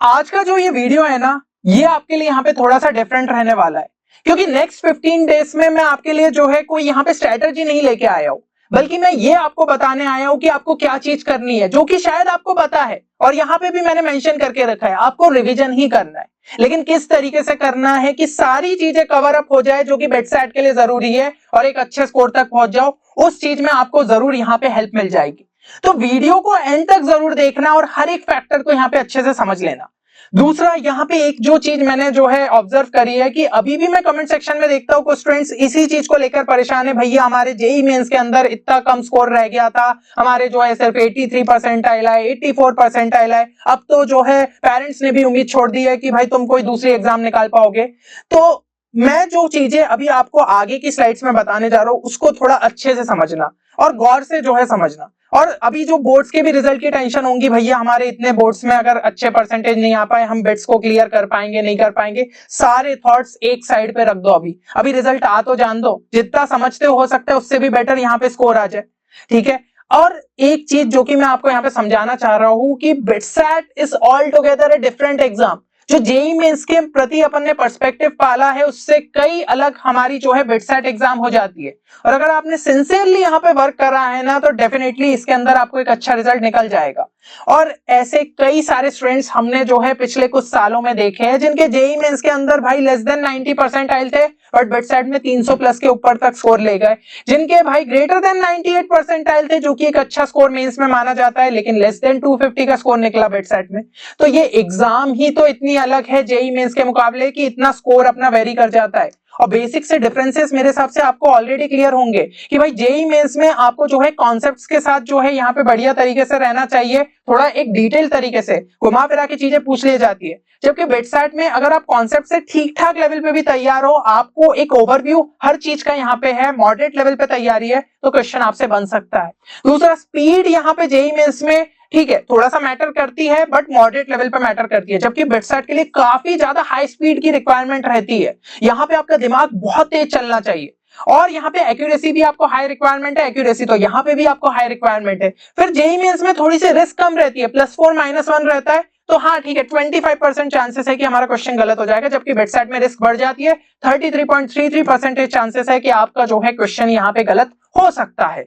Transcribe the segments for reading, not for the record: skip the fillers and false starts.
आज का जो ये वीडियो है ना, ये आपके लिए यहाँ पे थोड़ा सा डिफरेंट रहने वाला है, क्योंकि नेक्स्ट 15 डेज में मैं आपके लिए जो है कोई यहाँ पे स्ट्रेटजी नहीं लेके आया हूं, बल्कि मैं ये आपको बताने आया हूं कि आपको क्या चीज करनी है, जो कि शायद आपको पता है और यहाँ पे भी मैंने मेंशन करके रखा है, आपको रिवीजन ही करना है। लेकिन किस तरीके से करना है कि सारी चीजें कवर अप हो जाए जो कि बेडसेट के लिए जरूरी है और एक अच्छे स्कोर तक पहुंच जाओ, उस चीज में आपको जरूर यहाँ पे हेल्प मिल जाएगी। तो वीडियो को एंड तक जरूर देखना और हर एक फैक्टर को यहाँ पे अच्छे से समझ लेना। दूसरा, यहाँ पे एक जो चीज मैंने जो है ऑब्जर्व करी है कि अभी भी मैं कमेंट सेक्शन में देखता हूँ कुछ स्टूडेंट्स इसी चीज को लेकर परेशान है, भैया हमारे जेई मेंस के अंदर इतना कम स्कोर रह गया था, हमारे जो है सिर्फ 83 परसेंटाइल आए, 84 परसेंटाइल आए, अब तो जो है पेरेंट्स ने भी उम्मीद छोड़ दी है कि भाई तुम कोई दूसरी एग्जाम निकाल पाओगे। तो मैं जो चीजें अभी आपको आगे की स्लाइड्स में बताने जा रहा हूं उसको थोड़ा अच्छे से समझना और गौर से जो है समझना। और अभी जो बोर्ड्स के भी रिजल्ट की टेंशन होंगी, भैया हमारे इतने बोर्ड्स में अगर अच्छे परसेंटेज नहीं आ पाए, हम बिट्स को क्लियर कर पाएंगे नहीं कर पाएंगे, सारे थॉट्स एक साइड पे रख दो। अभी रिजल्ट आ तो जान दो, जितना समझते हो सकता है उससे भी बेटर यहाँ पे स्कोर आ जाए, ठीक है। और एक चीज जो कि मैं आपको यहाँ पे समझाना चाह रहा हूं कि BITSAT is all together a different exam. जो जेई मेंस के प्रति अपन ने पर्सपेक्टिव पाला है उससे कई अलग हमारी जो है बिटसेट एग्जाम हो जाती है। और अगर आपने सिंसियरली यहाँ पे वर्क करा है ना, तो डेफिनेटली इसके अंदर आपको एक अच्छा रिजल्ट निकल जाएगा। और ऐसे कई सारे स्टूडेंट्स हमने जो है पिछले कुछ सालों में देखे हैं जिनके जेई मेंस के अंदर भाई लेस देन 90 परसेंटाइल थे बट बिटसेट में 300 प्लस के ऊपर तक स्कोर ले गए, जिनके भाई ग्रेटर देन 98 परसेंटाइल थे जो कि एक अच्छा स्कोर मेंस में माना जाता है, लेकिन लेस देन 250 का स्कोर निकला बिटसेट में। तो ये एग्जाम ही तो इतनी अलग है जेई मेंस के मुकाबले कि इतना स्कोर अपना वेरी कर जाता है। और बेसिक से डिफरेंसेस मेरे हिसाब से आपको ऑलरेडी क्लियर होंगे कि भाई जेई मेंस में आपको जो है कॉन्सेप्ट्स के साथ जो है यहाँ पे बढ़िया तरीके से रहना चाहिए, थोड़ा एक डिटेल तरीके से घुमा फिरा की चीजें पूछ ली जाती है। जबकि बिटसेट में अगर आप कॉन्सेप्ट से ठीक ठाक लेवल पे भी तैयार हो, आपको एक ओवरव्यू हर चीज का यहाँ पे है, मॉडरेट लेवल पे तैयारी है, तो क्वेश्चन आपसे बन सकता है। दूसरा, स्पीड यहाँ पे जेई मेंस में ठीक है थोड़ा सा मैटर करती है बट मॉडरेट लेवल पे मैटर करती है, जबकि बिटसेट के लिए काफी ज्यादा हाई स्पीड की रिक्वायरमेंट रहती है। यहाँ पे आपका दिमाग बहुत तेज चलना चाहिए और यहाँ पे एक्यूरेसी भी आपको हाई रिक्वायरमेंट है, एक्यूरेसी तो यहाँ पे भी आपको हाई रिक्वायरमेंट है। फिर जेई मेंस में थोड़ी सी रिस्क कम रहती है, +4 -1 रहता है, तो हाँ ठीक है 25% चांसेस है कि हमारा क्वेश्चन गलत हो जाएगा, जबकि बिटसेट में रिस्क बढ़ जाती है, 33.33% चांसेस है कि आपका जो है क्वेश्चन यहाँ पे गलत हो सकता है।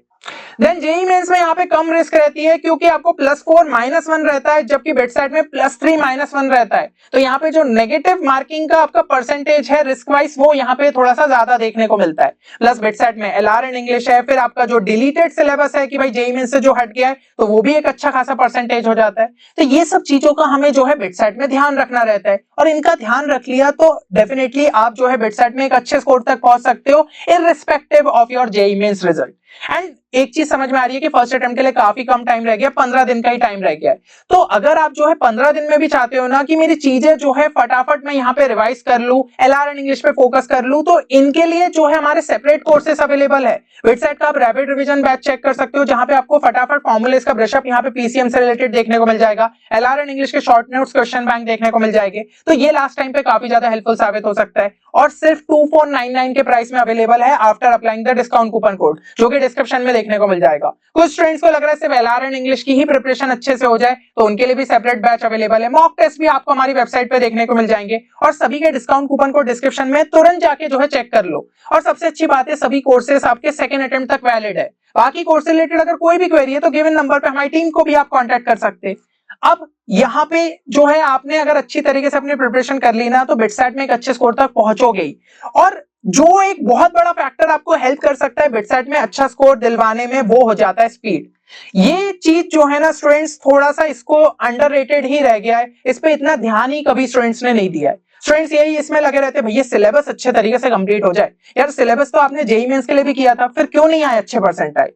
देन जेई मेंस में यहाँ पे कम रिस्क रहती है क्योंकि आपको +4 -1 रहता है, जबकि बिटसेट में +3 -1 रहता है। तो यहाँ पे जो नेगेटिव मार्किंग का आपका परसेंटेज है रिस्क वाइज वो यहाँ पे थोड़ा सा ज्यादा देखने को मिलता है। प्लस बिटसेट में एलआर एंड इंग्लिश है, फिर आपका जो डिलीटेड सिलेबस है कि भाई जेई मेंस से जो हट गया है तो वो भी एक अच्छा खासा परसेंटेज हो जाता है। तो ये सब चीजों का हमें जो है बिटसेट में ध्यान रखना रहता है और इनका ध्यान रख लिया तो डेफिनेटली आप जो है बिटसेट में एक अच्छे स्कोर तक पहुंच सकते हो irrespective of your JEE Mains result. And एक चीज समझ में आ रही है कि फर्स्ट अटेम्प्ट के लिए काफी कम टाइम रह गया, 15 दिन का ही टाइम रह गया है। तो अगर आप जो है 15 दिन में भी चाहते हो ना कि मेरी चीजें जो है फटाफट मैं यहाँ पे रिवाइज कर लूं, एलआर एंड इंग्लिश पे फोकस कर लूं, तो इनके लिए जो है हमारे सेपरेट कोर्सेस अवेलेबल है। बिटसेट का आप रैपिड रिवीजन बैच चेक कर सकते हो जहां पे आपको फटाफट फॉर्मूलेस का ब्रशअप यहाँ पे पीसीएम से रिलेटेड देखने को मिल जाएगा, एलआर एंड इंग्लिश के शॉर्ट नोट्स क्वेश्चन बैंक देखने को मिल जाएंगे। तो ये लास्ट टाइम पे काफी ज्यादा हेल्पफुल साबित हो सकता है और सिर्फ 2499 के प्राइस में अवेलेबल है after applying the discount coupon code, जो कि डिस्क्रिप्शन में देखने को मिल जाएगा। कुछ स्टूडेंट्स को लग रहा है सिर्फ एलआर एंड इंग्लिश की ही प्रिपरेशन अच्छे से हो जाए तो उनके लिए भी सेपरेट बैच अवेलेबल है। मॉक टेस्ट भी आपको हमारी वेबसाइट पे देखने को मिल जाएंगे और सभी के डिस्काउंट कूपन कोड डिस्क्रिप्शन में तुरंत जाके जो है चेक कर लो। और सबसे अच्छी बात है सभी कोर्सेस आपके सेकंड अटेम्प्ट तक वैलिड है। बाकी कोर्स से रिलेटेड अगर कोई भी क्वेरी है तो गिवन नंबर पे हमारी टीम को भी आप कांटेक्ट कर सकते हैं। अब यहाँ पे जो है आपने अगर अच्छी तरीके से अपनी प्रिपरेशन कर ली ना तो बिटसेट में एक अच्छे स्कोर तक पहुंचोगे ही। और जो एक बहुत बड़ा फैक्टर आपको हेल्प कर सकता है बिटसेट में अच्छा स्कोर दिलवाने में वो हो जाता है स्पीड। ये चीज जो है ना स्टूडेंट्स थोड़ा सा इसको अंडररेटेड ही रह गया है, इस पे इतना ध्यान ही कभी स्टूडेंट्स ने नहीं दिया है। स्टूडेंट्स यही इसमें लगे रहते हैं भैया सिलेबस अच्छे तरीके से कंप्लीट हो जाए। यार सिलेबस तो आपने जेई मेंस के लिए भी किया था, फिर क्यों नहीं आए अच्छे परसेंटाइल?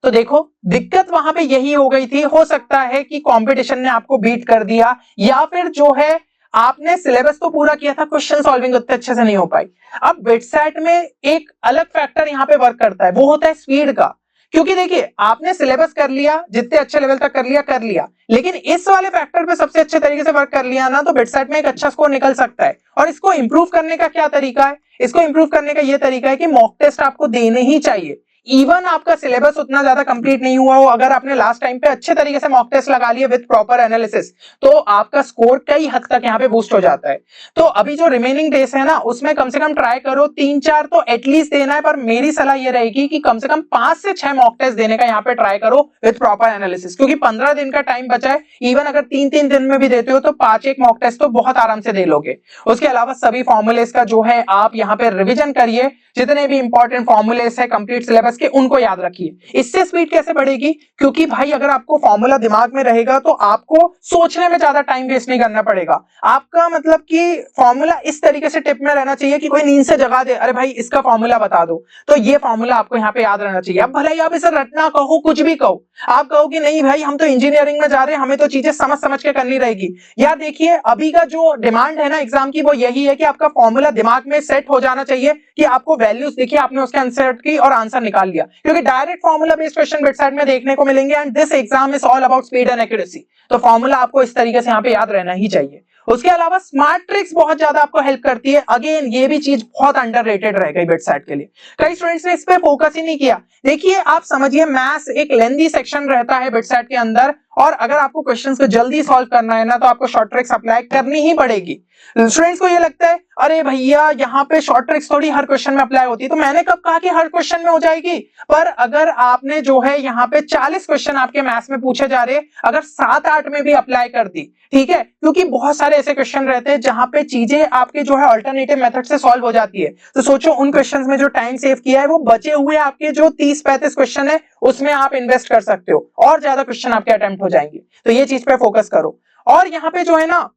तो देखो दिक्कत वहां पे यही हो गई थी, हो सकता है कि कंपटीशन ने आपको बीट कर दिया या फिर जो है आपने सिलेबस तो पूरा किया था, क्वेश्चन सॉल्विंग उतने अच्छे से नहीं हो पाई। अब बिटसेट में एक अलग फैक्टर यहाँ पे वर्क करता है, वो होता है स्पीड का। क्योंकि देखिए आपने सिलेबस कर लिया, जितने अच्छे लेवल तक कर लिया, लेकिन इस वाले फैक्टर पे सबसे अच्छे तरीके से वर्क कर लिया ना तो बिटसेट में एक अच्छा स्कोर निकल सकता है। और इसको इंप्रूव करने का क्या तरीका है? इसको इंप्रूव करने का ये तरीका है कि मॉक टेस्ट आपको देने ही चाहिए। इवन आपका सिलेबस उतना ज्यादा कंप्लीट नहीं हुआ हो, अगर आपने लास्ट टाइम पे अच्छे तरीके से मॉक टेस्ट लगा लिए विद प्रॉपर एनालिसिस, तो आपका स्कोर कई हद तक यहाँ पे बूस्ट हो जाता है। तो अभी जो रिमेनिंग डेज है ना, उसमें कम से कम ट्राई करो 3-4 तो एटलीस्ट देना है, पर मेरी सलाह ये रहेगी कि कम से कम 5 से 6 मॉक टेस्ट देने का यहाँ पे ट्राई करो विद प्रॉपर एनालिसिस, क्योंकि 15 दिन का टाइम बचा है। इवन अगर 3-3 दिन में भी देते हो तो 5 एक मॉक टेस्ट तो बहुत आराम से दे लोगे। उसके अलावा सभी फॉर्मूलेस का जो है आप यहाँ पे रिविजन करिए, जितने भी इंपॉर्टेंट फॉर्मूलेस है कंप्लीट सिलेबस के उनको याद रखिए। इससे स्पीड कैसे बढ़ेगी, क्योंकि भाई अगर आपको फॉर्मूला दिमाग में रहेगा तो आपको सोचने में ज्यादा टाइम वेस्ट नहीं करना पड़ेगा। आपका मतलब कि फॉर्मूला इस तरीके से टिप में रहना चाहिए कि कोई नींद से जगा दे, अरे भाई इसका फॉर्मूला बता दो, तो ये फॉर्मूला आपको यहाँ पे याद रहना चाहिए। अब भले ही आप इसे रटना कहो, कुछ भी कहो, आप कहो कि नहीं भाई हम तो इंजीनियरिंग में जा रहे हैं, हमें तो चीजें समझ समझ के करनी रहेगी। यार देखिए, अभी का जो डिमांड है ना एग्जाम की, वो यही है कि आपका फॉर्मूला दिमाग में सेट हो जाना चाहिए कि आपको वैल्यूज देखिए, आपने उसके आंसर की और आंसर निकाल लिया, क्योंकि direct formula based question website में देखने को मिलेंगे and this exam is all about speed and accuracy. तो फॉर्मूला आपको इस तरीके से यहाँ पे याद रहना ही चाहिए। उसके अलावा स्मार्ट ट्रिक्स बहुत ज्यादा आपको हेल्प करती है। अगेन ये भी चीज बहुत अंडररेटेड रह गई वेबसाइट के लिए, कई स्टूडेंट्स ने इस पे फोकस ही नहीं किया। देखिए आप समझिए, मैथ्स एक लेंथी सेक्शन रहता है वेबसाइट के अंदर, और अगर आपको क्वेश्चंस को जल्दी सॉल्व करना है ना, तो आपको शॉर्ट ट्रिक्स अप्लाई करनी ही पड़ेगी। स्टूडेंट्स को ये लगता है अरे भैया यहाँ पे शॉर्ट ट्रिक्स थोड़ी हर क्वेश्चन में अप्लाई होती है, तो मैंने कब कहा कि हर क्वेश्चन में हो जाएगी। पर अगर आपने जो है यहाँ पे 40 क्वेश्चन आपके मैथ्स में पूछे जा रहे, अगर 7-8 में भी अप्लाई कर दी, ठीक है, क्योंकि बहुत सारे ऐसे क्वेश्चन रहते हैं जहां पे चीजें आपके जो है अल्टरनेटिव मेथड से सॉल्व हो जाती है। तो सोचो उन क्वेश्चंस में जो टाइम सेव किया है, वो बचे हुए आपके जो 30-35 क्वेश्चन है उसमें आप इन्वेस्ट कर सकते हो, और ज्यादा क्वेश्चन आपके अटेम्प्ट हो जाएंगे। तो ये चीज पे फोकस करो। और यहाँ पे जो है ना,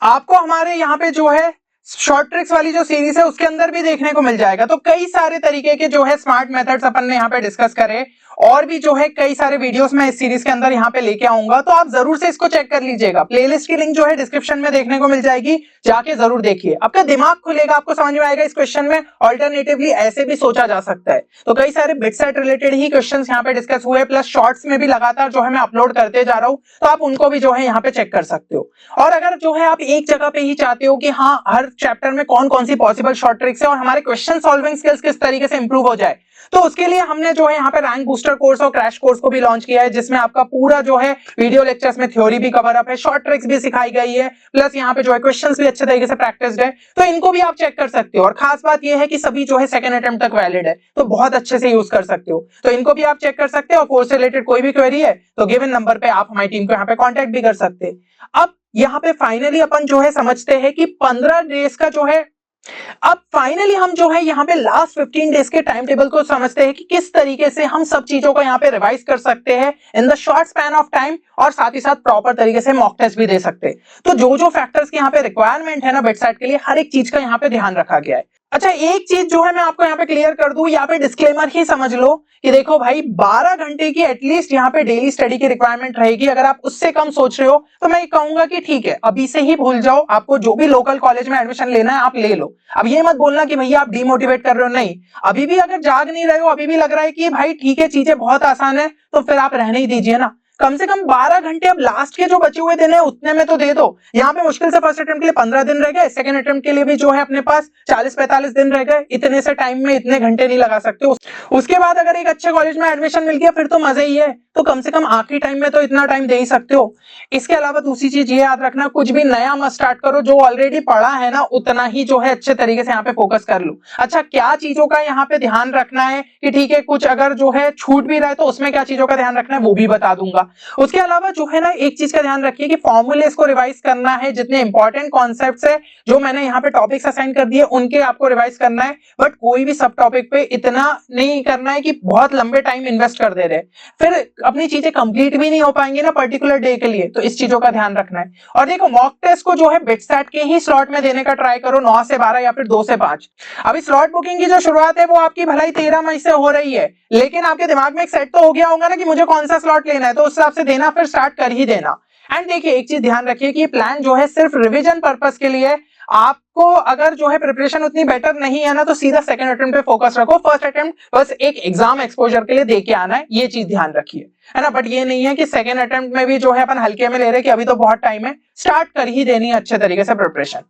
आपको हमारे यहाँ पे जो है शॉर्ट ट्रिक्स वाली जो सीरीज है उसके अंदर भी देखने को मिल जाएगा। तो कई सारे तरीके के जो है स्मार्ट मेथड्स अपन ने यहाँ पे डिस्कस करे, और भी जो है कई सारे वीडियोस मैं इस सीरीज के अंदर यहाँ पे लेके आऊंगा, तो आप जरूर से इसको चेक कर लीजिएगा। प्लेलिस्ट की लिंक जो है डिस्क्रिप्शन में देखने को मिल जाएगी, जाके जरूर देखिए, आपका दिमाग खुलेगा, आपको समझ में आएगा इस क्वेश्चन में ऑल्टरनेटिवली ऐसे भी सोचा जा सकता है। तो कई सारे बिट सेट रिलेटेड ही क्वेश्चन यहाँ पे डिस्कस हुए, प्लस शॉर्ट्स में भी लगातार जो है मैं अपलोड करते जा रहा हूँ, तो आप उनको भी जो है यहाँ पे चेक कर सकते हो। और अगर जो है आप एक जगह पे ही चाहते हो कि हाँ हर चैप्टर में कौन कौन सी पॉसिबल शॉर्ट ट्रिक्स है और हमारे क्वेश्चन सॉल्विंग स्किल्स किस तरीके से इंप्रूव हो जाए, तो उसके लिए हमने जो है यहाँ पे रैंक बूस्टर कोर्स और क्रैश कोर्स को भी लॉन्च किया है, जिसमें आपका पूरा जो है वीडियो लेक्चर्स में थ्योरी भी कवर अप है, शॉर्ट ट्रिक्स भी सिखाई गई है, प्लस यहाँ पे जो है क्वेश्चंस भी अच्छे तरीके से प्रैक्टिस्ड है। तो इनको भी आप चेक कर सकते हो, और खास बात यह है कि सभी जो है सेकंड अटेम्प्ट तक वैलिड है, तो बहुत अच्छे से यूज कर सकते हो। तो इनको भी आप चेक कर सकते हो, और कोर्स से रिलेटेड कोई भी क्वेरी है तो गिवन नंबर पे आप हमारी टीम को यहाँ पे कॉन्टेक्ट भी कर सकते हैं। अब यहाँ पे फाइनली अपन जो है समझते हैं कि 15 डेज का जो है, अब फाइनली हम जो है यहाँ पे लास्ट 15 डेज के टाइम टेबल को समझते हैं कि किस तरीके से हम सब चीजों को यहाँ पे रिवाइज कर सकते हैं in the short span of time, और साथ ही साथ प्रॉपर तरीके से मॉक टेस्ट भी दे सकते हैं। तो जो जो फैक्टर्स की यहाँ पे रिक्वायरमेंट है ना वेबसाइट के लिए, हर एक चीज का यहाँ पे ध्यान रखा गया है। अच्छा एक चीज जो है मैं आपको यहाँ पे क्लियर कर दूं, यहाँ पे डिस्क्लेमर ही समझ लो कि देखो भाई 12 घंटे की एटलीस्ट यहाँ पे डेली स्टडी की रिक्वायरमेंट रहेगी। अगर आप उससे कम सोच रहे हो तो मैं कहूंगा कि ठीक है अभी से ही भूल जाओ, आपको जो भी लोकल कॉलेज में एडमिशन लेना है आप ले लो। अब ये मत बोलना कि भैया आप डिमोटिवेट कर रहे हो, नहीं, अभी भी अगर जाग नहीं रहे हो, अभी भी लग रहा है कि भाई ठीक है चीजें बहुत आसान है, तो फिर आप रहने ही दीजिए ना। कम से कम 12 घंटे अब लास्ट के जो बचे हुए दिन है उतने में तो दे दो। यहाँ पे मुश्किल से फर्स्ट अटेम्प्ट के लिए 15 दिन रह गए, सेकंड अटेम्प्ट के लिए भी जो है अपने पास 40-45 दिन रह गए। इतने से टाइम में इतने घंटे नहीं लगा सकते। उसके बाद अगर एक अच्छे कॉलेज में एडमिशन मिल गया फिर तो मजा ही है, तो कम से कम आखिरी टाइम में तो इतना टाइम दे ही सकते हो। इसके अलावा दूसरी चीज ये याद रखना, कुछ भी नया मत स्टार्ट करो, जो ऑलरेडी पढ़ा है ना उतना ही जो है अच्छे तरीके से यहाँ पे फोकस कर लो। अच्छा क्या चीजों का यहाँ पे ध्यान रखना है कि ठीक है कुछ अगर जो है छूट भी रहा है तो उसमें क्या चीजों का ध्यान रखना है वो भी बता दूंगा। उसके अलावा जो है ना एक चीज का ध्यान रखिए कि फॉर्मूलेस को रिवाइज करना है, जितने इंपॉर्टेंट कॉन्सेप्ट्स है जो मैंने यहाँ पे टॉपिक्स असाइन कर दिए उनके आपको रिवाइज करना है, बट कोई भी सब टॉपिक पे इतना नहीं करना है कि बहुत लंबे टाइम इन्वेस्ट कर दे रहे, फिर अपनी चीजें कंप्लीट भी नहीं हो पाएंगी ना पर्टिकुलर डे के लिए। तो इस चीजों का ध्यान रखना है। और देखो मॉक टेस्ट को जो है बिटसेट के ही स्लॉट में देने का ट्राई करो, 9 से 12 या फिर 2 से 5। अभी स्लॉट बुकिंग की जो शुरुआत है वो आपकी भलाई 13 मई से हो रही है, लेकिन आपके दिमाग में एक सेट तो हो गया होगा ना कि मुझे कौन सा स्लॉट लेना है, तो उस हिसाब से देना, फिर स्टार्ट कर ही देना। एंड देखिए एक चीज ध्यान रखिए कि प्लान जो है सिर्फ रिवीजन पर्पस के लिए, आपको अगर जो है प्रिपरेशन उतनी बेटर नहीं है ना, तो सीधा सेकंड अटेम्प्ट पे फोकस रखो। फर्स्ट अटेम्प्ट बस एक एग्जाम एक्सपोजर के लिए दे के आना है, ये चीज ध्यान रखिए, है ना। बट ये नहीं है कि सेकंड अटेम्प्ट में भी जो है अपन हल्के में ले रहे कि अभी तो बहुत टाइम है, स्टार्ट कर ही देनी है अच्छे तरीके से प्रिपरेशन।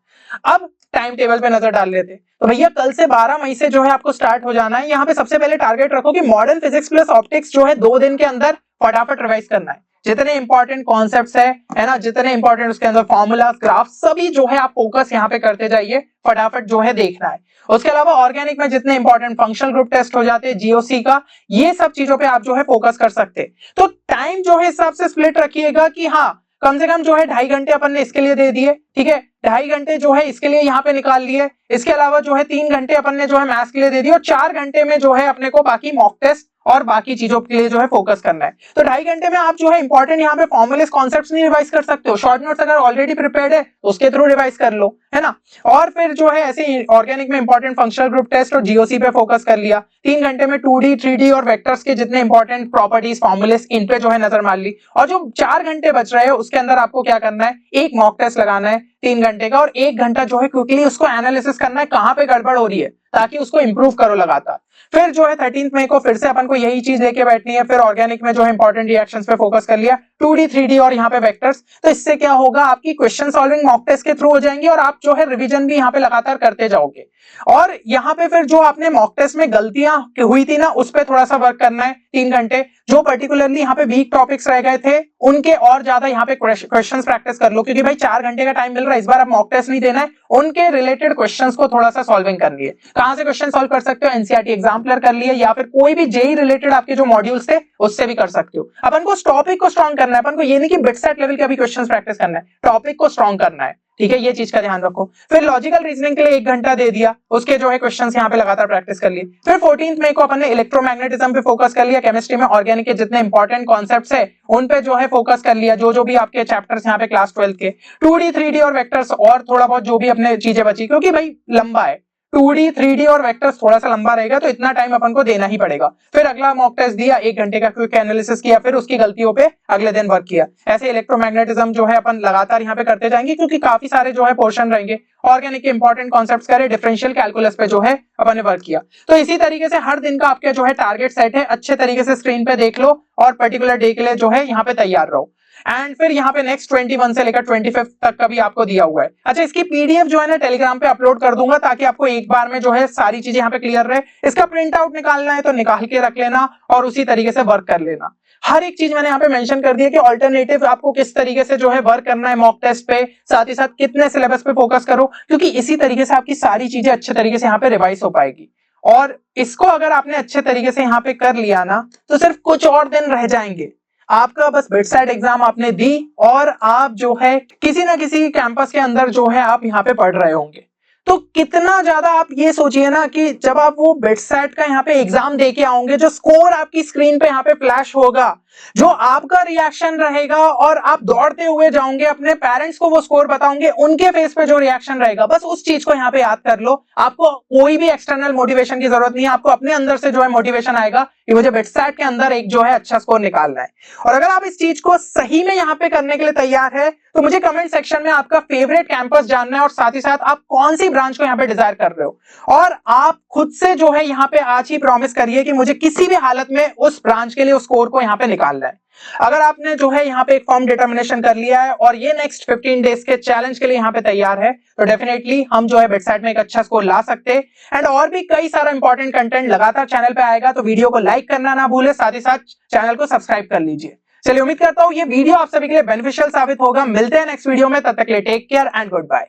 अब टाइम टेबल पे नजर डाल लेते, तो भैया कल से 12 मई से जो है आपको स्टार्ट हो जाना है। यहाँ पे सबसे पहले टारगेट रखो कि मॉडर्न फिजिक्स प्लस ऑप्टिक्स जो है 2 दिन के अंदर फटाफट रिवाइज करना है। जितने इंपॉर्टेंट कॉन्सेप्ट्स है ना, जितने इंपॉर्टेंट उसके अंदर फॉर्मूला ग्राफ सभी जो है आप फोकस यहाँ पे करते जाइए, फटाफट जो है देखना है। उसके अलावा ऑर्गेनिक में जितने इंपॉर्टेंट फंक्शनल ग्रुप टेस्ट हो जाते हैं, जीओसी का, ये सब चीजों पे आप जो है फोकस कर सकते हैं। तो टाइम जो है हिसाब से स्प्लिट रखिएगा कि हाँ कम से कम जो है 2.5 घंटे अपन ने इसके लिए दे दिए, ठीक है, 2.5 घंटे जो है इसके लिए यहाँ पे निकाल लिए। इसके अलावा जो है 3 घंटे अपन ने जो है मैथ्स के लिए दे दिए, और 4 घंटे में जो है अपने को बाकी मॉक टेस्ट और बाकी चीजों के लिए जो है फोकस करना है। तो 2.5 घंटे में आप जो है इंपॉर्टेंट यहाँ पे फॉर्मूले कॉन्सेप्ट्स नहीं रिवाइज कर सकते हो, शॉर्ट नोट्स अगर ऑलरेडी प्रिपेयर्ड है तो उसके थ्रू रिवाइज कर लो, है ना। और फिर जो है ऐसे ऑर्गेनिक में इंपॉर्टेंट फंक्शनल ग्रुप टेस्ट और जीओसी पे फोकस कर लिया। 3 घंटे में 2D 3D और वेक्टर्स के जितने इंपॉर्टेंट प्रॉपर्टीज फॉर्मूले इन पे जो है नजर मार ली। और जो 4 घंटे बच रहे हैं उसके अंदर आपको क्या करना है, एक मॉक टेस्ट लगाना है 3 घंटे का, और 1 घंटा जो है क्विकली उसको एनालिसिस करना है कहां पे गड़बड़ हो रही है, ताकि उसको इंप्रूव करो लगातार। फिर जो है 13 मई को फिर से अपन को यही चीज लेके बैठनी है। फिर ऑर्गेनिक में जो है इंपॉर्टेंट रिएक्शंस पे फोकस कर लिया, 2D 3D और यहाँ पे वेक्टर्स। तो इससे क्या होगा, आपकी क्वेश्चन सॉल्विंग मॉक टेस्ट के थ्रू हो जाएंगी और आप जो है रिवीजन भी यहाँ पे लगातार करते जाओगे। और यहाँ पे फिर जो आपने मॉक टेस्ट में गलतियां हुई थी ना, उस पर थोड़ा सा वर्क करना है 3 घंटे। जो पर्टिकुलरली यहाँ पे वीक टॉपिक्स रह गए थे उनके और ज्यादा यहाँ पे क्वेश्चंस प्रैक्टिस कर लो, क्योंकि भाई 4 घंटे का टाइम मिल रहा है, इस बार आप मॉक टेस्ट नहीं देना है, उनके रिलेटेड क्वेश्चंस को थोड़ा सा सॉल्विंग करनी है। कहां से क्वेश्चन सॉल्व कर सकते हो, एनसीईआरटी एग्जाम्पलर कर लिए, या फिर कोई भी जेई रिलेटेड आपके जो मॉड्यूल्स थे उससे भी कर सकते हो। अपन को टॉपिक को स्ट्रॉन्ग करना है, अपन को ये नहीं कि बिटसेट लेवल के अभी क्वेश्चंस प्रैक्टिस करना है, टॉपिक को स्ट्रॉन्ग करना है, ठीक है, ये चीज का ध्यान रखो। फिर लॉजिकल रीजनिंग के लिए 1 घंटा दे दिया, उसके जो है क्वेश्चंस यहाँ पे लगातार प्रैक्टिस कर लिए। फिर 14 मई को अपन ने इलेक्ट्रोमैग्नेटिज्म पे फोकस कर लिया, केमिस्ट्री में ऑर्गेनिक के जितने इंपॉर्टेंट कॉन्सेप्ट्स है उन पे जो है फोकस कर लिया, जो भी आपके चैप्टर्स यहाँ पे क्लास 12 के, 2D 3D और वेक्टर्स, और थोड़ा बहुत जो भी अपने चीजें बची, क्योंकि भाई लंबा है 2D 3D और वेक्टर्स, थोड़ा सा लंबा रहेगा तो इतना टाइम अपन को देना ही पड़ेगा। फिर अगला मॉक टेस्ट दिया, 1 घंटे का क्विक एनालिसिस किया, फिर उसकी गलतियों पे अगले दिन वर्क किया। ऐसे इलेक्ट्रोमैग्नेटिज्म जो है अपन लगातार यहाँ पे करते जाएंगे, क्योंकि काफी सारे जो है पोर्शन रहेंगे। ऑर्गेनिक के इंपॉर्टेंट कॉन्सेप्ट्स करे, डिफरेंशियल कैलकुलस पे जो है अपन ने वर्क किया। तो इसी तरीके से हर दिन का आपके जो है टारगेट सेट है, अच्छे तरीके से स्क्रीन पे देख लो और पर्टिकुलर डे के लिए जो है यहाँ पे तैयार रहो। एंड फिर यहाँ पे नेक्स्ट 21 से लेकर 25 तक का भी आपको दिया हुआ है। अच्छा, इसकी पीडीएफ जो है ना टेलीग्राम पे अपलोड कर दूंगा, ताकि आपको एक बार में जो है सारी चीजें यहाँ पे क्लियर रहे। इसका प्रिंट आउट निकालना है तो निकाल के रख लेना और उसी तरीके से वर्क कर लेना। हर एक चीज मैंने यहाँ पे मेंशन कर दिया कि ऑल्टरनेटिव आपको किस तरीके से जो है वर्क करना है मॉक टेस्ट पे, साथ ही साथ कितने सिलेबस पे फोकस करो, क्योंकि इसी तरीके से आपकी सारी चीजें अच्छे तरीके से यहाँ पे रिवाइज हो पाएगी। और इसको अगर आपने अच्छे तरीके से यहाँ पे कर लिया ना, तो सिर्फ कुछ और दिन रह जाएंगे, आपका बस बिटसेट एग्जाम आपने दी और आप जो है किसी ना किसी कैंपस के अंदर जो है आप यहाँ पे पढ़ रहे होंगे। तो कितना ज्यादा आप ये सोचिए ना कि जब आप वो बिटसेट का यहाँ पे एग्जाम दे के आओगे, जो स्कोर आपकी स्क्रीन पे यहाँ पे फ्लैश होगा, जो आपका रिएक्शन रहेगा, और आप दौड़ते हुए जाओगे अपने पेरेंट्स को वो स्कोर बताओगे, उनके फेस पे जो रिएक्शन रहेगा, बस उस चीज को यहाँ पे याद कर लो। आपको कोई भी एक्सटर्नल मोटिवेशन की जरूरत नहीं है, आपको अपने अंदर से जो है मोटिवेशन आएगा कि मुझे बिटसेट के अंदर एक जो है अच्छा स्कोर निकालना है। और अगर आप इस चीज को सही में यहाँ पे करने के लिए तैयार है, तो मुझे कमेंट सेक्शन में आपका फेवरेट कैंपस जानना है, और साथ ही साथ आप कौन सी ब्रांच को यहाँ पे डिजायर कर रहे हो। और आप खुद से जो है यहाँ पे आज ही प्रॉमिस करिए कि मुझे किसी भी हालत में उस ब्रांच के लिए उस स्कोर को यहाँ पे निकालना है। अगर आपने जो है यहाँ पे एक फॉर्म डिटर्मिनेशन कर लिया है और ये नेक्स्ट 15 डेज के चैलेंज के लिए यहाँ पे तैयार है, तो डेफिनेटली हम जो है बिटसेट में एक अच्छा स्कोर ला सकते हैं। एंड और भी कई सारा इंपॉर्टेंट कंटेंट लगातार चैनल पे आएगा, तो वीडियो को लाइक करना ना भूले, साथ ही साथ चैनल को सब्सक्राइब कर लीजिए। चलिए, उम्मीद करता हूँ ये वीडियो आप सभी के लिए बेनिफिशियल साबित होगा। मिलते हैं नेक्स्ट वीडियो में, तब तक के लिए take care and good bye.